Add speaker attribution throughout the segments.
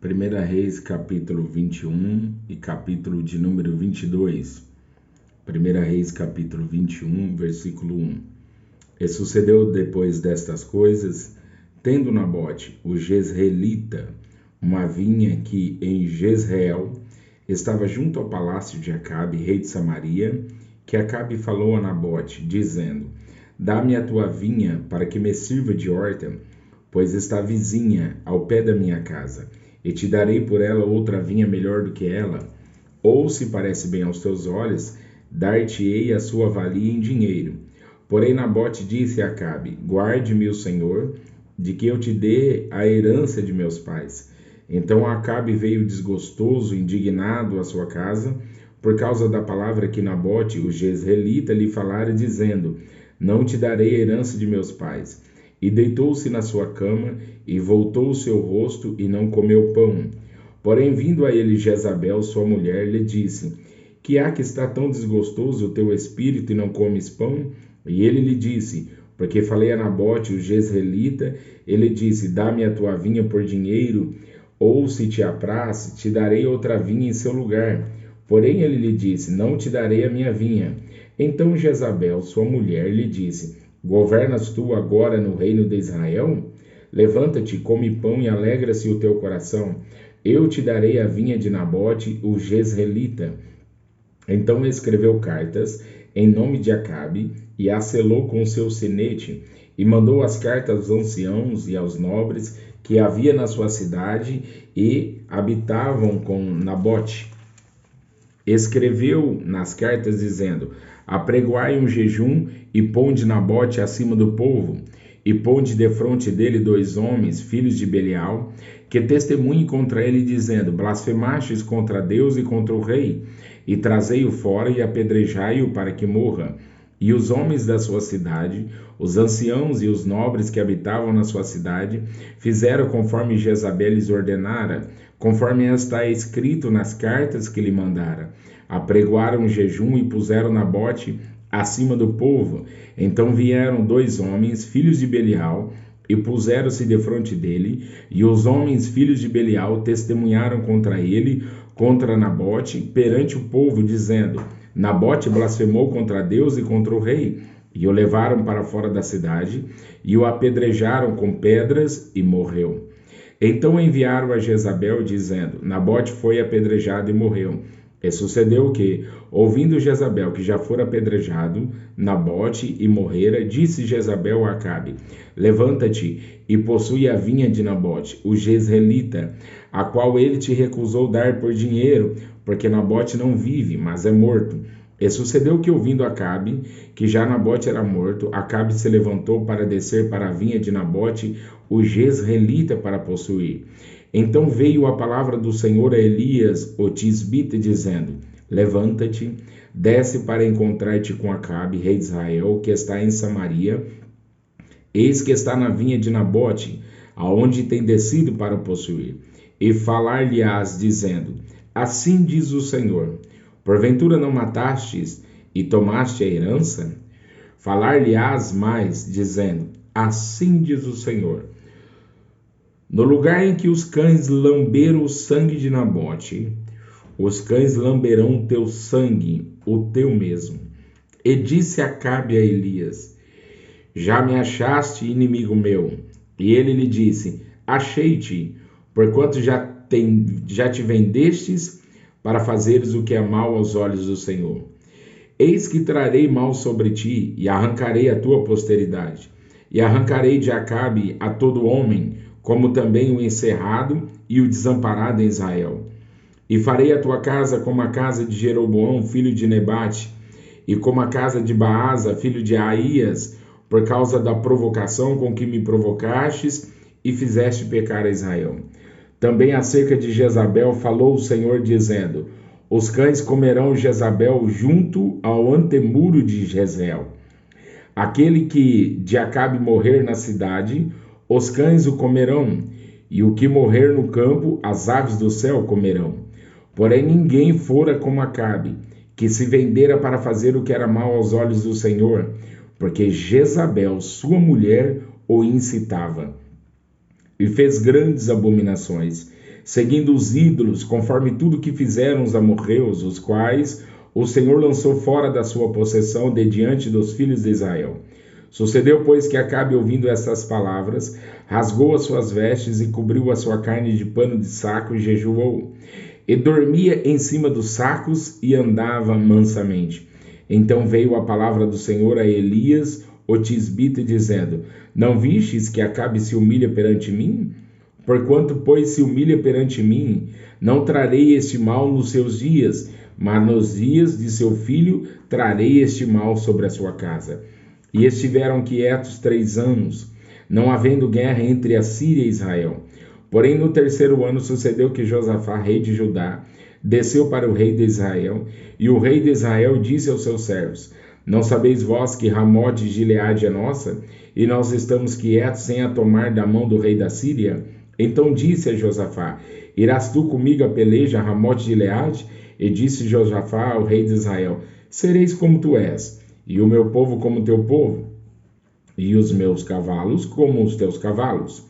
Speaker 1: 1 Reis, capítulo 21 e capítulo de número 22. 1 Reis, capítulo 21, versículo 1. E sucedeu depois destas coisas, tendo Nabote, o jezreelita, uma vinha que em Jezreel estava junto ao palácio de Acabe, rei de Samaria, que Acabe falou a Nabote, dizendo: Dá-me a tua vinha para que me sirva de horta, pois está vizinha ao pé da minha casa, e te darei por ela outra vinha melhor do que ela. Ou, se parece bem aos teus olhos, dar-te-ei a sua valia em dinheiro. Porém Nabote disse a Acabe: Guarde-me o Senhor, de que eu te dê a herança de meus pais. Então Acabe veio desgostoso, indignado à sua casa, por causa da palavra que Nabote, o jezreelita, lhe falara, dizendo: Não te darei a herança de meus pais. E deitou-se na sua cama, e voltou o seu rosto, e não comeu pão. Porém, vindo a ele Jezabel, sua mulher, lhe disse: Que há que está tão desgostoso o teu espírito, e não comes pão? E ele lhe disse: Porque falei a Nabote, o jezreelita. Ele disse: Dá-me a tua vinha por dinheiro, ou, se te apraz, te darei outra vinha em seu lugar. Porém ele lhe disse: Não te darei a minha vinha. Então Jezabel, sua mulher, lhe disse: Governas tu agora no reino de Israel? Levanta-te, come pão e alegra-se o teu coração. Eu te darei a vinha de Nabote, o jezreelita. Então escreveu cartas em nome de Acabe e a selou com seu sinete, e mandou as cartas aos anciãos e aos nobres que havia na sua cidade e habitavam com Nabote. Escreveu nas cartas dizendo: Apregoai um jejum e ponde Nabote acima do povo, e ponde defronte dele 2 homens, filhos de Belial, que testemunhem contra ele, dizendo: Blasfemastes contra Deus e contra o rei, e trazei-o fora e apedrejai-o para que morra. E os homens da sua cidade, os anciãos e os nobres que habitavam na sua cidade, fizeram conforme Jezabel lhes ordenara, conforme está escrito nas cartas que lhe mandara. Apregoaram jejum e puseram Nabote acima do povo. Então vieram 2 homens, filhos de Belial, e puseram-se defronte dele, e os homens, filhos de Belial, testemunharam contra ele, contra Nabote, perante o povo, dizendo: Nabote blasfemou contra Deus e contra o rei. E o levaram para fora da cidade, e o apedrejaram com pedras, e morreu. Então enviaram a Jezabel, dizendo: Nabote foi apedrejado e morreu. E sucedeu que, ouvindo Jezabel que já fora apedrejado Nabote e morrera, disse Jezabel a Acabe: Levanta-te e possui a vinha de Nabote, o jezreelita, a qual ele te recusou dar por dinheiro, porque Nabote não vive, mas é morto. E sucedeu que, ouvindo Acabe que já Nabote era morto, Acabe se levantou para descer para a vinha de Nabote, o jezreelita, para possuir. Então veio a palavra do Senhor a Elias, o tisbita, dizendo: Levanta-te, desce para encontrar-te com Acabe, rei de Israel, que está em Samaria. Eis que está na vinha de Nabote, aonde tem descido para possuir. E falar-lhe-ás, dizendo: Assim diz o Senhor: Porventura não matastes e tomaste a herança? Falar-lhe-ás mais, dizendo: Assim diz o Senhor: No lugar em que os cães lamberam o sangue de Nabote, os cães lamberão o teu sangue, o teu mesmo. E disse Acabe a Elias: Já me achaste, inimigo meu? E ele lhe disse: Achei-te, porquanto já te vendestes para fazeres o que é mal aos olhos do Senhor. Eis que trarei mal sobre ti, e arrancarei a tua posteridade, e arrancarei de Acabe a todo homem, como também o encerrado e o desamparado em Israel. E farei a tua casa como a casa de Jeroboão, filho de Nebate, e como a casa de Baasa, filho de Aías, por causa da provocação com que me provocastes e fizeste pecar a Israel. Também acerca de Jezabel falou o Senhor, dizendo: Os cães comerão Jezabel junto ao antemuro de Jezreel. Aquele que de Acabe morrer na cidade, os cães o comerão, e o que morrer no campo, as aves do céu comerão. Porém ninguém fora como Acabe, que se vendera para fazer o que era mal aos olhos do Senhor, porque Jezabel, sua mulher, o incitava. E fez grandes abominações. seguindo os ídolos, conforme tudo que fizeram os amorreus, os quais o Senhor lançou fora da sua possessão de diante dos filhos de Israel. Sucedeu, pois, que Acabe, ouvindo estas palavras, rasgou as suas vestes e cobriu a sua carne de pano de saco e jejuou. E dormia em cima dos sacos e andava mansamente. Então veio a palavra do Senhor a Elias, o tisbita, dizendo: Não vistes que Acabe se humilha perante mim? Porquanto, pois, se humilha perante mim, não trarei este mal nos seus dias, mas nos dias de seu filho trarei este mal sobre a sua casa. E estiveram quietos 3 anos, não havendo guerra entre a Síria e Israel. Porém, no 3º ano sucedeu que Josafá, rei de Judá, desceu para o rei de Israel, e o rei de Israel disse aos seus servos: Não sabeis vós que Ramote de Gileade é nossa, e nós estamos quietos sem a tomar da mão do rei da Síria? Então disse a Josafá: Irás tu comigo a peleja a Ramote de Gileade? E disse Josafá ao rei de Israel: Sereis como tu és, e o meu povo como teu povo, e os meus cavalos como os teus cavalos.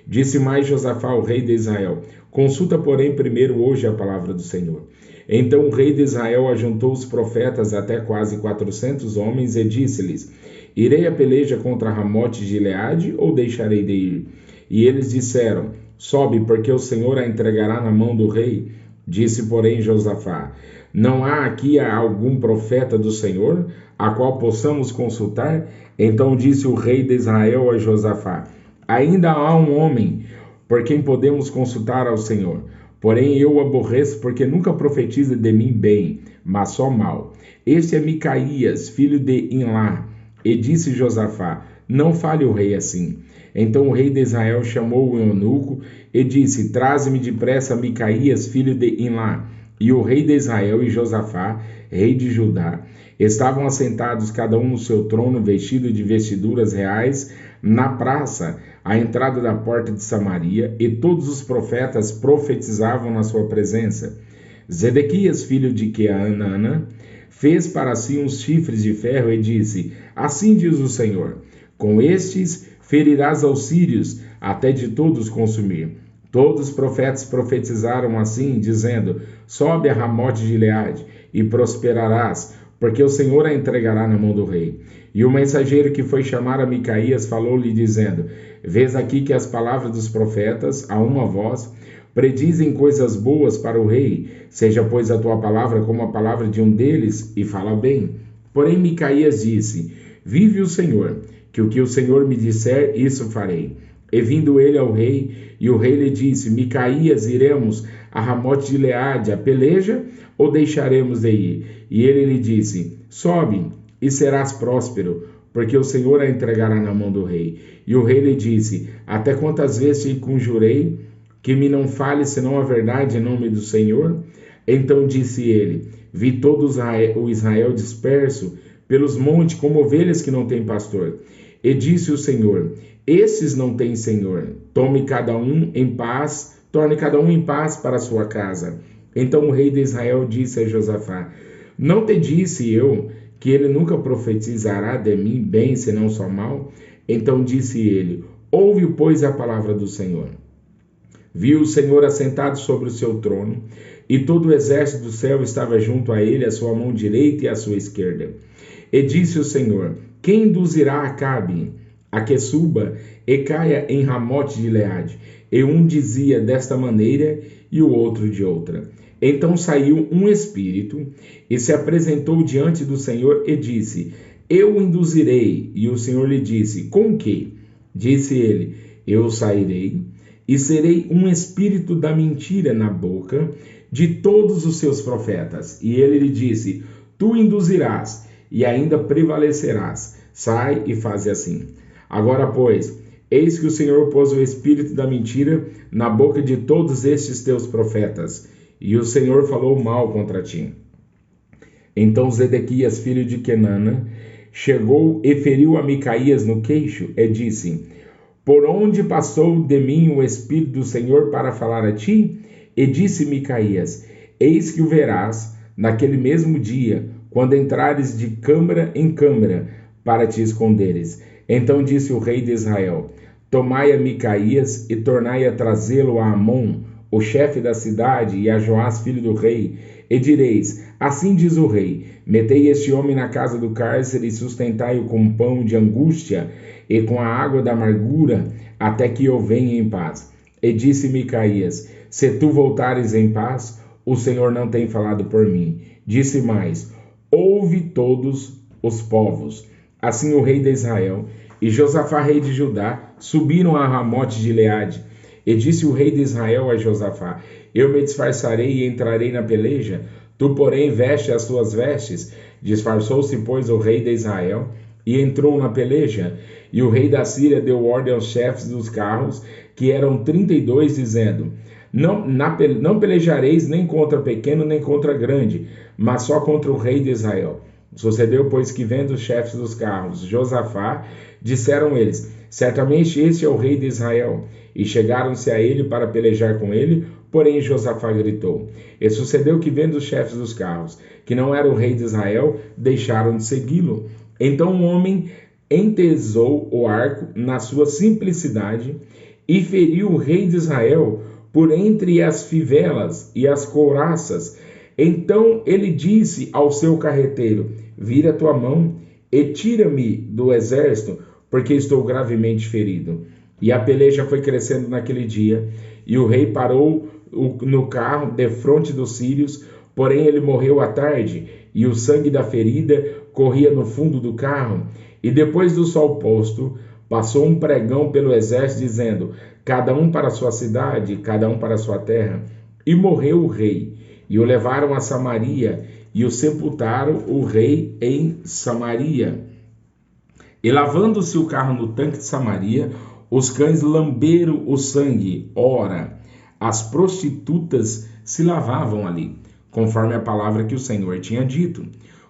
Speaker 1: Disse mais Josafá ao rei de Israel: Consulta, porém, primeiro hoje a palavra do Senhor. Então o rei de Israel ajuntou os profetas até quase 400 homens e disse-lhes: Irei a peleja contra Ramote de Gileade ou deixarei de ir? E eles disseram: Sobe, porque o Senhor a entregará na mão do rei. Disse, porém, Josafá: Não há aqui algum profeta do Senhor, a qual possamos consultar? Então disse o rei de Israel a Josafá: Ainda há um homem por quem podemos consultar ao Senhor. Porém eu o aborreço, porque nunca profetiza de mim bem, mas só mal. Este é Micaías, filho de Imlá. E disse Josafá: Não fale o rei assim. Então o rei de Israel chamou o eunuco e disse: Traze-me depressa Micaías, filho de Imlá. E o rei de Israel e Josafá, rei de Judá, estavam assentados cada um no seu trono, vestido de vestiduras reais, na praça, à entrada da porta de Samaria, e todos os profetas profetizavam na sua presença. Zedequias, filho de Queanana, fez para si uns chifres de ferro e disse: Assim diz o Senhor: Com estes ferirás aos sírios, até de todos consumir. Todos os profetas profetizaram assim, dizendo: Sobe a Ramote de Gileade e prosperarás, porque o Senhor a entregará na mão do rei. E o mensageiro que foi chamar a Micaías falou-lhe, dizendo: Vês aqui que as palavras dos profetas, a uma voz, predizem coisas boas para o rei. Seja, pois, a tua palavra como a palavra de um deles, e fala bem. Porém Micaías disse: Vive o Senhor, que o que o Senhor me disser, isso farei. E vindo ele ao rei, e o rei lhe disse: Micaías, iremos a Ramote de Gileade a peleja, ou deixaremos de ir? E ele lhe disse: Sobe, e serás próspero, porque o Senhor a entregará na mão do rei. E o rei lhe disse: Até quantas vezes te conjurei que me não fale senão a verdade em nome do Senhor? Então disse ele: Vi todo o Israel disperso pelos montes como ovelhas que não têm pastor. E disse o Senhor: Esses não têm Senhor. Torne cada um em paz para a sua casa. Então o rei de Israel disse a Josafá: Não te disse eu que ele nunca profetizará de mim bem, senão só mal? Então disse ele: Ouve, pois, a palavra do Senhor. Viu o Senhor assentado sobre o seu trono, e todo o exército do céu estava junto a ele, à sua mão direita e à sua esquerda. E disse o Senhor: Quem induzirá Acabe a que suba e caia em Ramote de Gileade? E um dizia desta maneira e o outro de outra. Então saiu um espírito e se apresentou diante do Senhor e disse: Eu o induzirei. E o Senhor lhe disse: Com que? Disse ele: Eu sairei e serei um espírito da mentira na boca de todos os seus profetas. E ele lhe disse: Tu induzirás e ainda prevalecerás. Sai e faze assim. Agora, pois, eis que o Senhor pôs o espírito da mentira na boca de todos estes teus profetas, e o Senhor falou mal contra ti. Então Zedequias, filho de Quenana, chegou e feriu a Micaías no queixo e disse: Por onde passou de mim o espírito do Senhor para falar a ti? E disse Micaías: Eis que o verás naquele mesmo dia, quando entrares de câmara em câmara, para te esconderes. Então disse o rei de Israel: Tomai a Micaías e tornai a trazê-lo a Amon, o chefe da cidade, e a Joás, filho do rei, e direis: assim diz o rei: metei este homem na casa do cárcere e sustentai-o com pão de angústia e com a água da amargura, até que eu venha em paz. E disse Micaías: se tu voltares em paz, o Senhor não tem falado por mim. Disse mais: ouve todos os povos. Assim o rei de Israel e Josafá, rei de Judá, subiram a Ramote de Gileade. E disse o rei de Israel a Josafá: eu me disfarçarei e entrarei na peleja, tu, porém, veste as tuas vestes. Disfarçou-se, pois, o rei de Israel e entrou na peleja. E o rei da Síria deu ordem aos chefes dos carros, que eram 32, dizendo: não pelejareis nem contra pequeno nem contra grande, mas só contra o rei de Israel. Sucedeu, pois, que vendo os chefes dos carros Josafá, disseram eles: certamente este é o rei de Israel. E chegaram-se a ele para pelejar com ele, porém Josafá gritou. E sucedeu que, vendo os chefes dos carros, que não era o rei de Israel, deixaram de segui-lo. Então o homem entesou o arco na sua simplicidade e feriu o rei de Israel por entre as fivelas e as couraças. Então ele disse ao seu carreteiro: vira tua mão e tira-me do exército, porque estou gravemente ferido. E a peleja foi crescendo naquele dia, e o rei parou no carro defronte dos sírios, porém ele morreu à tarde, e o sangue da ferida corria no fundo do carro. E depois do sol posto, passou um pregão pelo exército, dizendo: cada um para a sua cidade, cada um para a sua terra. E morreu o rei, e o levaram a Samaria, e o sepultaram o rei em Samaria. E lavando-se o carro no tanque de Samaria, os cães lamberam o sangue. Ora, as prostitutas se lavavam ali, conforme a palavra que o Senhor tinha dito.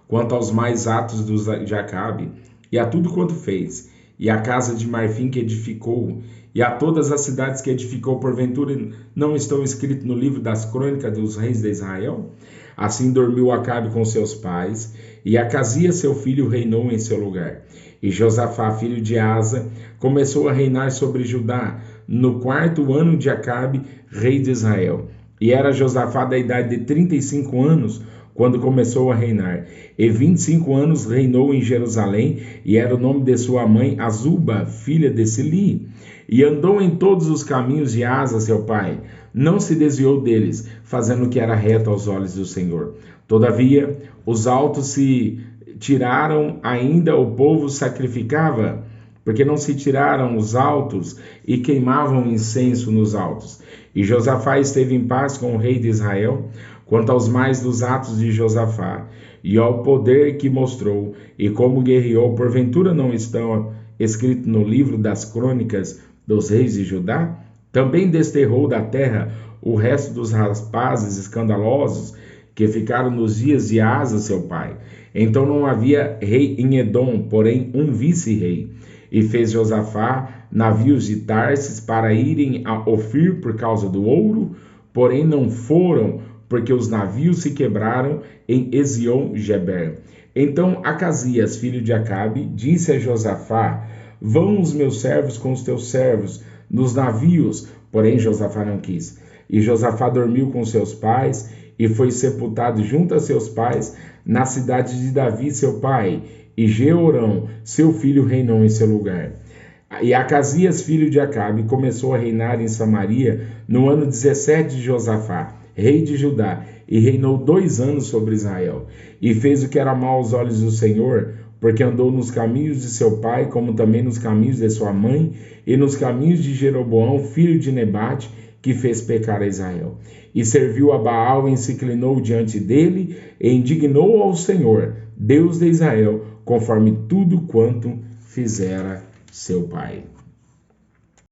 Speaker 1: Quanto aos mais atos de Acabe, e a tudo quanto fez, e a casa de marfim que edificou, e a todas as cidades que edificou, porventura não estão escritos no livro das crônicas dos reis de Israel? Assim dormiu Acabe com seus pais, e Acasias seu filho reinou em seu lugar. E Josafá, filho de Asa, começou a reinar sobre Judá, no 4º ano de Acabe, rei de Israel. E era Josafá da idade de 35 anos, quando começou a reinar. E 25 anos reinou em Jerusalém, e era o nome de sua mãe Azuba, filha de Sili. E andou em todos os caminhos de Asa, seu pai, não se desviou deles, fazendo o que era reto aos olhos do Senhor. Todavia, os altos se tiraram, ainda o povo sacrificava, porque não se tiraram os altos e queimavam incenso nos altos. E Josafá esteve em paz com o rei de Israel. Quanto aos mais dos atos de Josafá, e ao poder que mostrou, e como guerreou, porventura não estão escritos no livro das crônicas dos reis de Judá? Também desterrou da terra o resto dos rapazes escandalosos que ficaram nos dias de Asa, seu pai. Então não havia rei em Edom, porém um vice-rei. E fez Josafá navios de Tarsis para irem a Ofir por causa do ouro, porém não foram, porque os navios se quebraram em Ezion-Geber. Então Acasias, filho de Acabe, disse a Josafá: vão os meus servos com os teus servos nos navios. Porém Josafá não quis. E Josafá dormiu com seus pais e foi sepultado junto a seus pais na cidade de Davi, seu pai. E Jeorão, seu filho, reinou em seu lugar. E Acasias, filho de Acabe, começou a reinar em Samaria no ano 17 de Josafá, rei de Judá, e reinou 2 anos sobre Israel. E fez o que era mau aos olhos do Senhor, porque andou nos caminhos de seu pai, como também nos caminhos de sua mãe, e nos caminhos de Jeroboão, filho de Nebate, que fez pecar a Israel. E serviu a Baal, e se inclinou diante dele, e indignou ao Senhor, Deus de Israel, conforme tudo quanto fizera seu pai.